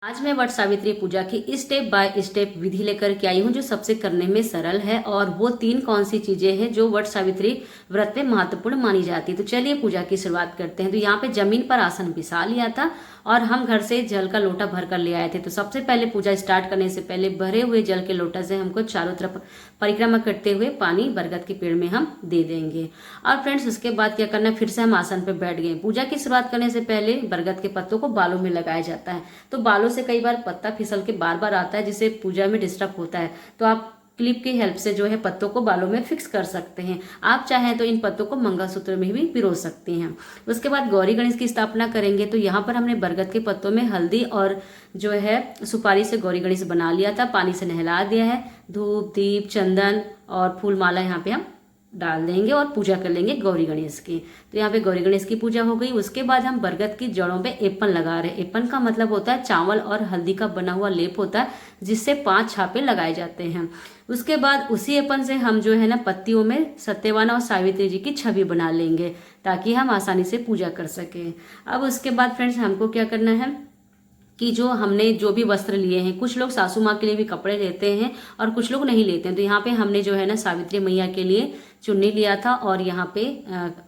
आज मैं वट सावित्री पूजा की स्टेप बाय स्टेप विधि लेकर के आई हूँ जो सबसे करने में सरल है। और वो तीन कौन सी चीजें हैं जो वट सावित्री व्रत में महत्वपूर्ण मानी जाती है। तो चलिए पूजा की शुरुआत करते हैं। तो यहाँ पे जमीन पर आसन बिछा लिया था और हम घर से जल का लोटा भर कर ले आए थे। तो सबसे पहले पूजा स्टार्ट करने से पहले भरे हुए जल के लोटा से हमको चारों तरफ परिक्रमा करते हुए पानी बरगद के पेड़ में हम दे देंगे। और फ्रेंड्स उसके बाद क्या करना है, फिर से हम आसन पर बैठ गए। पूजा की शुरुआत करने से पहले बरगद के पत्तों को बालों में लगाया जाता है। तो बालों से कई बार पत्ता फिसल के बार बार आता है जिससे पूजा में डिस्टर्ब होता है। तो आप क्लिप की हेल्प से जो है पत्तों को बालों में फिक्स कर सकते हैं। आप चाहें तो इन पत्तों को मंगलसूत्र में भी पिरो सकते हैं। उसके बाद गौरी गणेश की स्थापना करेंगे। तो यहाँ पर हमने बरगद के पत्तों में हल्दी और जो है सुपारी से गौरी गणेश बना लिया था, पानी से नहला दिया है। धूप दीप चंदन और फूल माला यहाँ पे हम डाल देंगे और पूजा कर लेंगे गौरी गणेश की। तो यहाँ पे गौरी गणेश की पूजा हो गई। उसके बाद हम बरगद की जड़ों पे एपन लगा रहे हैं। एपन का मतलब होता है चावल और हल्दी का बना हुआ लेप होता है जिससे 5 छापे लगाए जाते हैं। उसके बाद उसी एपन से हम जो है ना पत्तियों में सत्यवान और सावित्री जी की छवि बना लेंगे ताकि हम आसानी से पूजा कर सकें। अब उसके बाद फ्रेंड्स हमको क्या करना है कि जो हमने जो भी वस्त्र लिए हैं, कुछ लोग सासू माँ के लिए भी कपड़े लेते हैं और कुछ लोग नहीं लेते हैं। तो यहाँ पे हमने जो है ना सावित्री मैया के लिए चुन्नी लिया था और यहाँ पे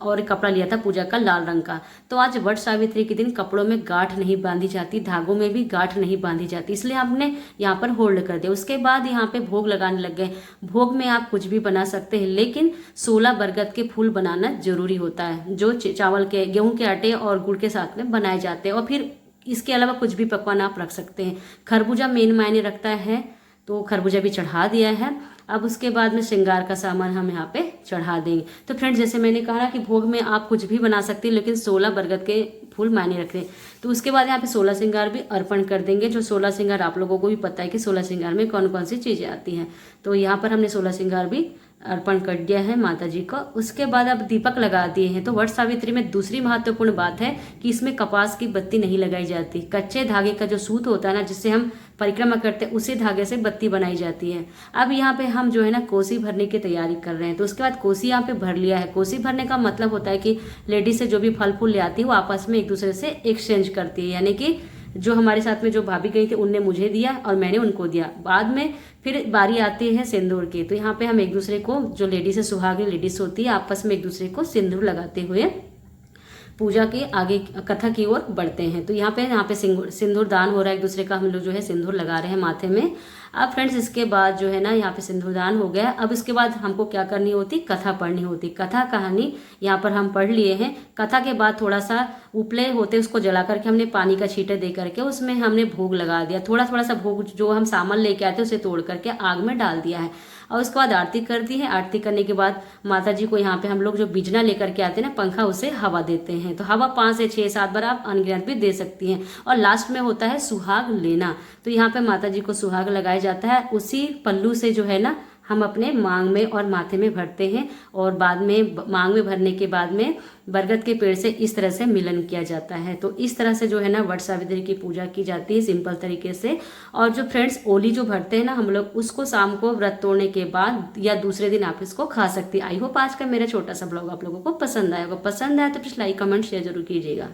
और कपड़ा लिया था पूजा का लाल रंग का। तो आज वट सावित्री के दिन कपड़ों में गांठ नहीं बांधी जाती, धागों में भी गांठ नहीं बांधी जाती, इसलिए हमने यहाँ पर होल्ड कर दिया। उसके बाद यहाँ पे भोग लगाने लग गए। भोग में आप कुछ भी बना सकते हैं लेकिन 16 बरगद के फूल बनाना जरूरी होता है जो चावल के गेहूं के आटे और गुड़ के साथ में बनाए जाते हैं। और फिर इसके अलावा कुछ भी पकवान आप रख सकते हैं। खरबूजा मेन मायने रखता है तो खरबूजा भी चढ़ा दिया है। अब उसके बाद में श्रृंगार का सामान हम यहाँ पे चढ़ा देंगे। तो फ्रेंड्स जैसे मैंने कहा कि भोग में आप कुछ भी बना सकते हैं लेकिन 16 बरगद के फूल मायने रखते हैं। तो उसके बाद यहाँ पे 16 श्रृंगार भी अर्पण कर देंगे। जो 16 श्रृंगार आप लोगों को भी पता है कि 16 श्रृंगार में कौन कौन सी चीजें आती हैं। तो यहाँ पर हमने 16 श्रृंगार भी अर्पण कर दिया है माता जी को। उसके बाद अब दीपक लगा दिए हैं। तो वट सावित्री में दूसरी महत्वपूर्ण बात है कि इसमें कपास की बत्ती नहीं लगाई जाती। कच्चे धागे का जो सूत होता है ना जिससे हम परिक्रमा करते हैं उसी धागे से बत्ती बनाई जाती है। अब यहाँ पे हम जो है ना कोसी भरने की तैयारी कर रहे हैं। तो उसके बाद कोसी यहाँ पे भर लिया है। कोसी भरने का मतलब होता है कि लेडीज से जो भी फल फूल ले आती है वो आपस में एक दूसरे से एक्सचेंज करती है, यानी कि जो हमारे साथ में जो भाभी गई थी उनने मुझे दिया और मैंने उनको दिया। बाद में फिर बारी आती है सिंदूर की। तो यहाँ पे हम एक दूसरे को, जो लेडीज है सुहागिन लेडीज होती है, आपस में एक दूसरे को सिंदूर लगाते हुए पूजा के आगे कथा की ओर बढ़ते हैं। तो यहाँ पे सिंदूर दान हो रहा है एक दूसरे का, हम लोग जो है सिंदूर लगा रहे हैं माथे में। अब फ्रेंड्स इसके बाद जो है ना यहाँ पे सिंदूर दान हो गया। अब इसके बाद हमको क्या करनी होती, कथा पढ़नी होती। कथा कहानी यहाँ पर हम पढ़ लिए हैं। कथा के बाद थोड़ा सा उपले होते उसको जला करके हमने पानी का छींटे दे करके उसमें हमने भोग लगा दिया। थोड़ा थोड़ा सा भोग जो हम सामान लेके आते उसे तोड़ करके आग में डाल दिया है। और उसके बाद आरती कर दी है। आरती करने के बाद माता जी को यहाँ पे हम लोग जो बिजना लेकर के आते हैं ना पंखा, उसे हवा देते हैं। तो हवा 5 से 6 7 बार आप अनगिनत भी दे सकती हैं। और लास्ट में होता है सुहाग लेना। तो यहाँ पे माता जी को सुहाग लगाया जाता है। उसी पल्लू से जो है ना हम अपने मांग में और माथे में भरते हैं और बाद में मांग में भरने के बाद में बरगद के पेड़ से इस तरह से मिलन किया जाता है। तो इस तरह से जो है ना वट सावित्री की पूजा की जाती है सिंपल तरीके से। और जो फ्रेंड्स ओली जो भरते हैं ना हम लोग, उसको शाम को व्रत तोड़ने के बाद या दूसरे दिन आप इसको खा सकते हैं। आई होप आज का मेरा छोटा सा ब्लॉग आप लोगों को पसंद आया होगा। पसंद आया तो प्लीज लाइक कमेंट शेयर जरूर कीजिएगा।